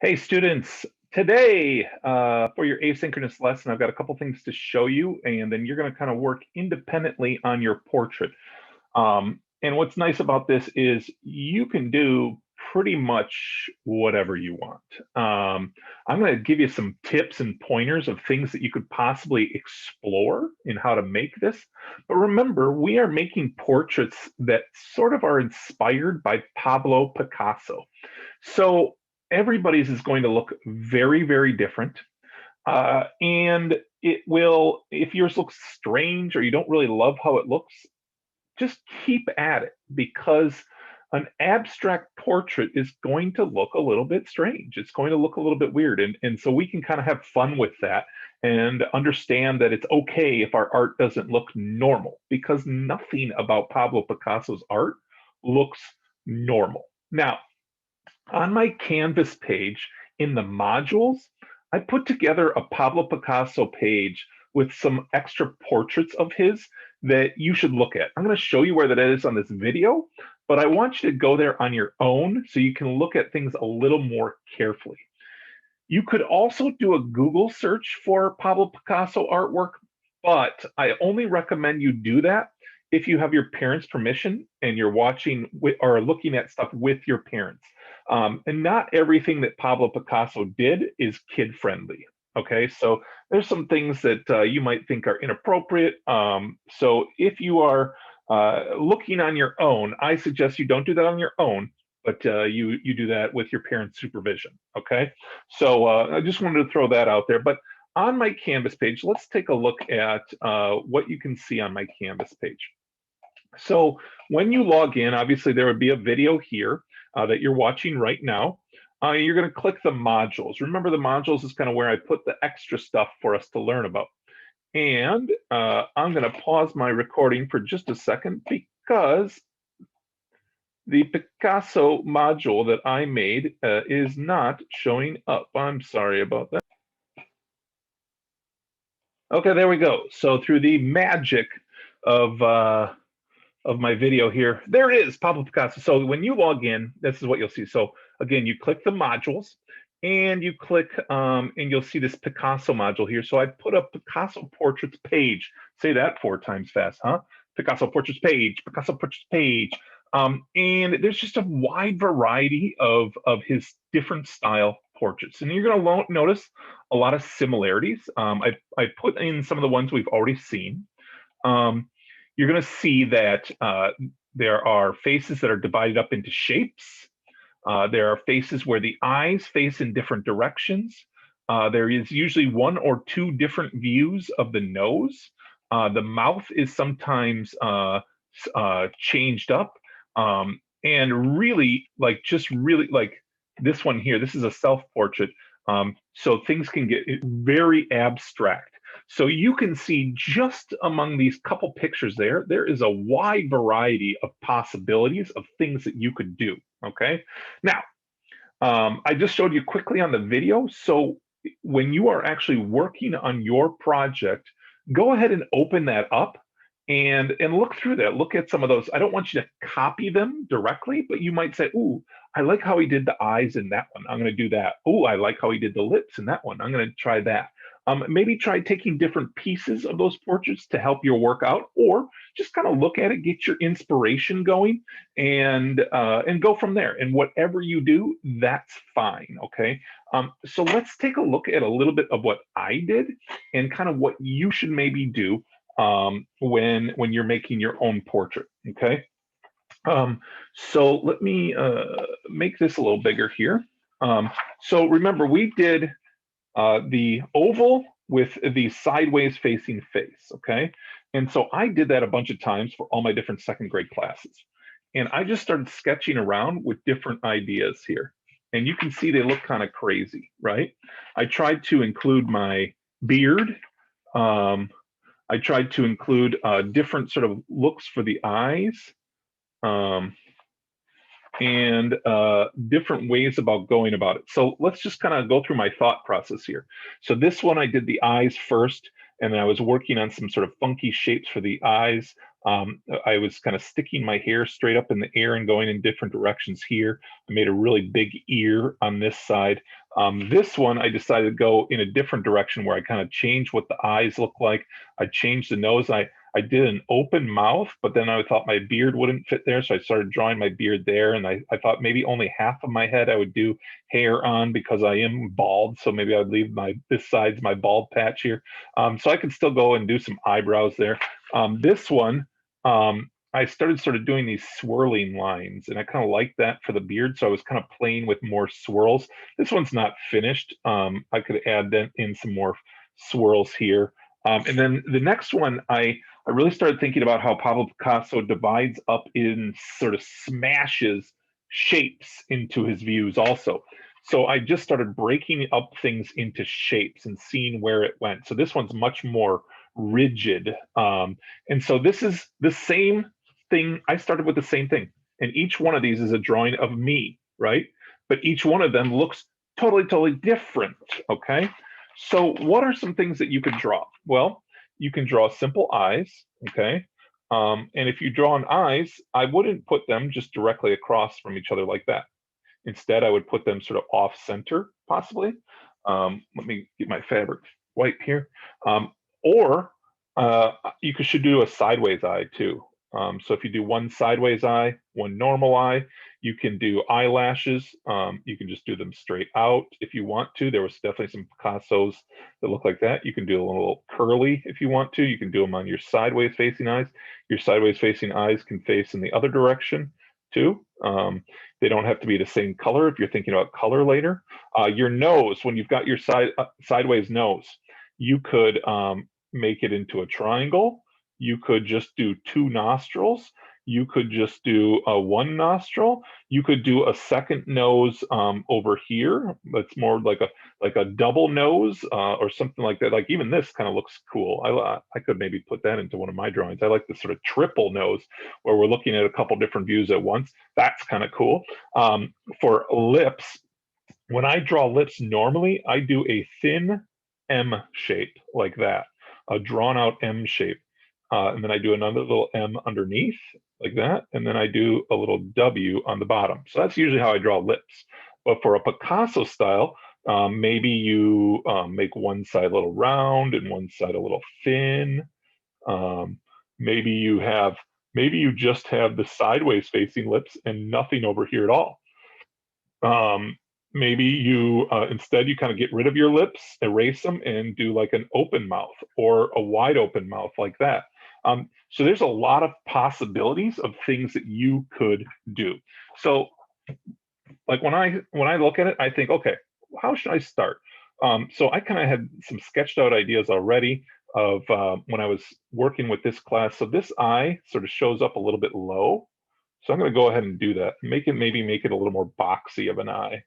Hey students, today for your asynchronous lesson, I've got a couple things to show you, and then you're going to kind of work independently on your portrait. And what's nice about this is you can do pretty much whatever you want. I'm going to give you some tips and pointers of things that you could possibly explore in how to make this. But remember, we are making portraits that sort of are inspired by Pablo Picasso. So everybody's is going to look very, very different. And it will, if yours looks strange or you don't really love how it looks, just keep at it because an abstract portrait is going to look a little bit strange. It's going to look a little bit weird. And so we can kind of have fun with that and understand that it's okay if our art doesn't look normal because nothing about Pablo Picasso's art looks normal. Now, on my Canvas page in the modules, I put together a Pablo Picasso page with some extra portraits of his that you should look at. I'm going to show you where that is on this video, but I want you to go there on your own so you can look at things a little more carefully. You could also do a Google search for Pablo Picasso artwork, but I only recommend you do that if you have your parents' permission and you're watching or looking at stuff with your parents. And not everything that Pablo Picasso did is kid friendly. Okay, so there's some things that you might think are inappropriate. So if you are looking on your own, I suggest you don't do that on your own, but you do that with your parents' supervision. Okay, so I just wanted to throw that out there. But on my Canvas page, let's take a look at what you can see on my Canvas page. So when you log in, obviously there would be a video here that you're watching right now. You're going to click the modules. Remember, the modules is kind of where I put the extra stuff for us to learn about. And I'm going to pause my recording for just a second because the Picasso module that I made is not showing up. I'm sorry about that. Okay, there we go. So through the magic of my video here. There it is, Pablo Picasso. So when you log in, this is what you'll see. So again, you click the modules and you click and you'll see this Picasso module here. So I put a Picasso portraits page. Say that 4 times fast, huh? Picasso portraits page, Picasso portraits page. And there's just a wide variety of his different style portraits. And you're going to notice a lot of similarities. I put in some of the ones we've already seen. You're going to see that there are faces that are divided up into shapes. There are faces where the eyes face in different directions. There is usually 1 or 2 different views of the nose. The mouth is sometimes changed up. And really, just really like this one here, this is a self-portrait. So things can get very abstract. So you can see just among these couple pictures there is a wide variety of possibilities of things that you could do, okay? Now, I just showed you quickly on the video. So when you are actually working on your project, go ahead and open that up and look through that. Look at some of those. I don't want you to copy them directly, but you might say, ooh, I like how he did the eyes in that one. I'm going to do that. Ooh, I like how he did the lips in that one. I'm going to try that. Maybe try taking different pieces of those portraits to help your work out, or just kind of look at it, get your inspiration going, and go from there. And whatever you do, that's fine. Okay. So let's take a look at a little bit of what I did and kind of what you should maybe do when you're making your own portrait. Okay. So let me make this a little bigger here. So remember, we did the oval with the sideways facing face, okay? And so I did that a bunch of times for all my different 2nd grade classes. And I just started sketching around with different ideas here. And you can see they look kind of crazy, right? I tried to include my beard. I tried to include different sort of looks for the eyes. And different ways about going about it. So let's just kind of go through my thought process here. So this one, I did the eyes first, and I was working on some sort of funky shapes for the eyes. I was kind of sticking my hair straight up in the air and going in different directions here. I made a really big ear on this side. This one, I decided to go in a different direction where I kind of changed what the eyes look like. I changed the nose. I did an open mouth, but then I thought my beard wouldn't fit there. So I started drawing my beard there. And I thought maybe only half of my head I would do hair on because I am bald. So maybe I would leave this side's my bald patch here. So I could still go and do some eyebrows there. This one, I started sort of doing these swirling lines, and I kind of like that for the beard. So I was kind of playing with more swirls. This one's not finished. I could add in some more swirls here. And then the next one, I really started thinking about how Pablo Picasso divides up in sort of smashes shapes into his views also. So I just started breaking up things into shapes and seeing where it went. So this one's much more rigid. And so this is the same thing. I started with the same thing. And each one of these is a drawing of me, right? But each one of them looks totally, totally different, okay? So what are some things that you could draw? Well, you can draw simple eyes, okay? And if you draw an eyes, I wouldn't put them just directly across from each other like that. Instead, I would put them sort of off center, possibly. Let me get my fabric white here. Or you should do a sideways eye too. So if you do one sideways eye, one normal eye, you can do eyelashes. You can just do them straight out if you want to. There was definitely some Picassos that look like that. You can do a little curly if you want to. You can do them on your sideways facing eyes. Your sideways facing eyes can face in the other direction too. They don't have to be the same color if you're thinking about color later. Your nose, when you've got your sideways nose, you could make it into a triangle. You could just do two nostrils. You could just do one nostril. You could do a second nose over here. That's more like a double nose or something like that. Like even this kind of looks cool. I could maybe put that into one of my drawings. I like this sort of triple nose where we're looking at a couple different views at once. That's kind of cool. For lips, when I draw lips normally, I do a thin M shape like that, a drawn out M shape. And then I do another little M underneath like that. And then I do a little W on the bottom. So that's usually how I draw lips. But for a Picasso style, maybe you make one side a little round and one side a little thin. Maybe you just have the sideways facing lips and nothing over here at all. Maybe you instead you kind of get rid of your lips, erase them, and do like an open mouth or a wide open mouth like that. So there's a lot of possibilities of things that you could do. So like when I look at it, I think, okay, how should I start? So I kind of had some sketched out ideas already of when I was working with this class. So this eye sort of shows up a little bit low. So I'm going to go ahead and do that. Maybe make it a little more boxy of an eye.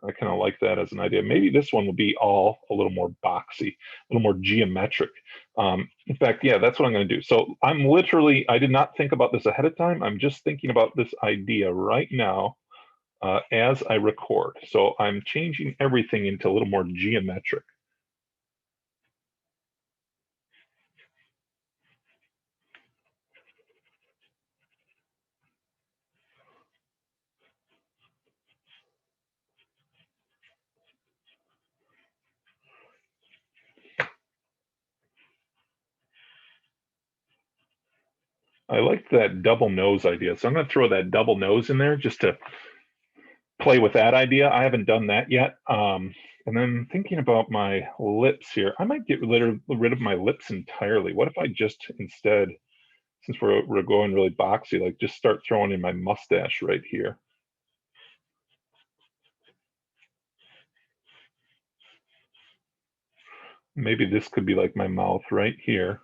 I kind of like that as an idea. Maybe this one will be all a little more boxy, a little more geometric. In fact, yeah, that's what I'm going to do. So I did not think about this ahead of time. I'm just thinking about this idea right now as I record. So I'm changing everything into a little more geometric. I like that double nose idea. So I'm going to throw that double nose in there just to play with that idea. I haven't done that yet. And then thinking about my lips here, I might get rid of my lips entirely. What if I just instead, since we're going really boxy, like just start throwing in my mustache right here. Maybe this could be like my mouth right here.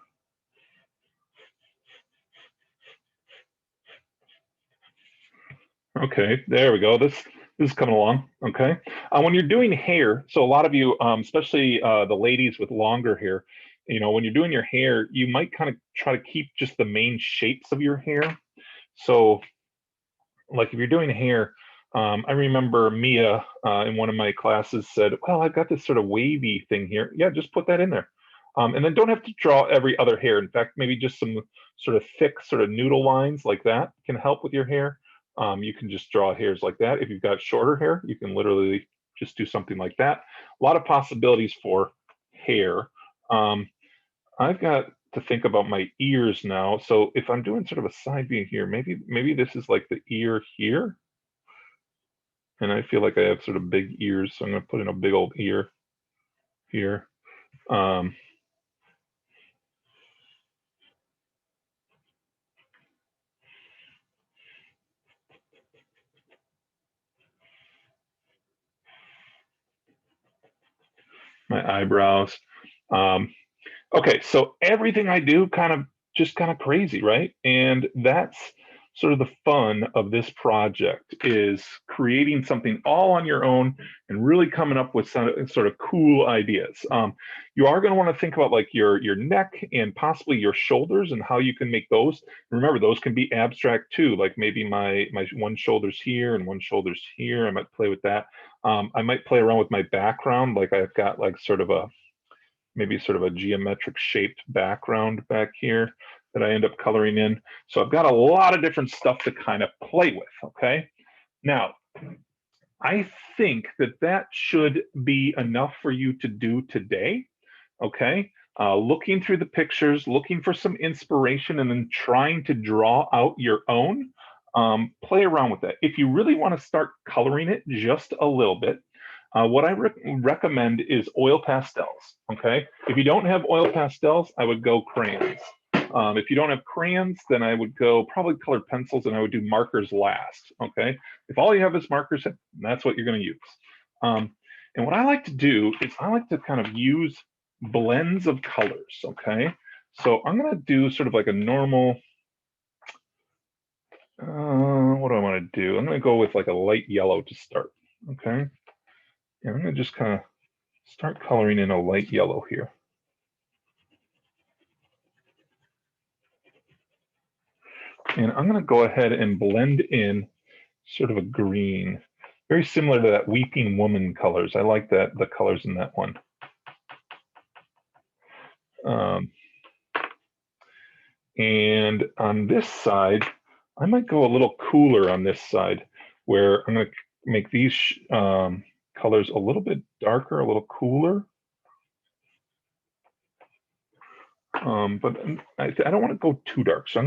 Okay, there we go. This is coming along. Okay. When you're doing hair, so a lot of you, especially the ladies with longer hair, when you're doing your hair, you might kind of try to keep just the main shapes of your hair. So, like if you're doing hair, I remember Mia in one of my classes said, "Well, I've got this sort of wavy thing here. Yeah, just put that in there." And then don't have to draw every other hair. In fact, maybe just some sort of thick sort of noodle lines like that can help with your hair. You can just draw hairs like that. If you've got shorter hair, you can literally just do something like that. A lot of possibilities for hair. I've got to think about my ears now. So if I'm doing sort of a side view here, maybe this is like the ear here. And I feel like I have sort of big ears, so I'm going to put in a big old ear here. My eyebrows. Okay, so everything I do just kind of crazy, right? And that's sort of the fun of this project is creating something all on your own and really coming up with some sort of cool ideas. You are going to want to think about like your neck and possibly your shoulders and how you can make those. Remember, those can be abstract too. Like maybe my one shoulder's here and one shoulder's here. I might play with that. I might play around with my background. Like I've got like maybe sort of a geometric shaped background back here that I end up coloring in. So I've got a lot of different stuff to kind of play with, okay? Now, I think that should be enough for you to do today, okay? Looking through the pictures, looking for some inspiration, and then trying to draw out your own. Play around with that. If you really want to start coloring it just a little bit, what I recommend is oil pastels, okay? If you don't have oil pastels, I would go crayons. If you don't have crayons, then I would go probably colored pencils and I would do markers last, okay? If all you have is markers, that's what you're gonna use. And what I like to do is I like to kind of use blends of colors, okay? So I'm gonna do sort of like a normal, what do I wanna do? I'm gonna go with like a light yellow to start, okay? And I'm going to just kind of start coloring in a light yellow here. And I'm going to go ahead and blend in sort of a green, very similar to that Weeping Woman colors. I like the colors in that one. And on this side, I might go a little cooler on this side, where I'm going to make these colors a little bit darker, a little cooler. But I don't want to go too dark. So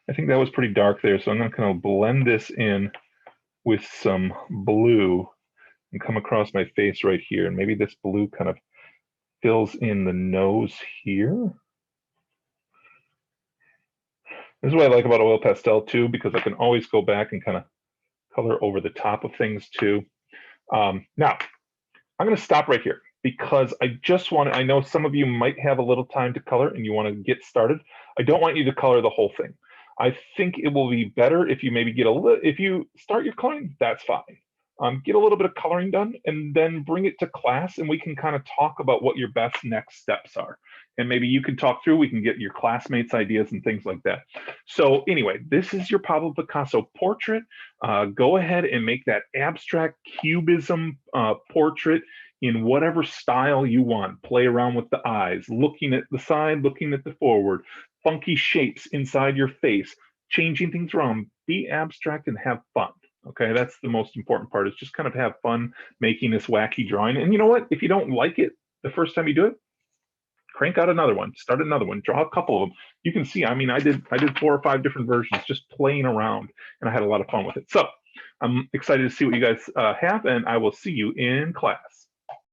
I think that was pretty dark there. So I'm gonna kind of blend this in with some blue and come across my face right here. And maybe this blue kind of fills in the nose here. This is what I like about oil pastel too, because I can always go back and kind of color over the top of things too. Now, I'm gonna stop right here because I know some of you might have a little time to color and you want to get started. I don't want you to color the whole thing. I think it will be better if you maybe if you start your coloring, that's fine. Get a little bit of coloring done and then bring it to class and we can kind of talk about what your best next steps are. And maybe you can talk through, we can get your classmates' ideas and things like that. So anyway, this is your Pablo Picasso portrait. Go ahead and make that abstract cubism portrait in whatever style you want. Play around with the eyes, looking at the side, looking at the forward, funky shapes inside your face, changing things around. Be abstract and have fun. Okay, that's the most important part, is just kind of have fun making this wacky drawing. And you know what? If you don't like it the first time you do it, crank out another one, start another one, draw a couple of them. You can see, I mean, I did 4 or 5 different versions just playing around, and I had a lot of fun with it. So I'm excited to see what you guys have, and I will see you in class.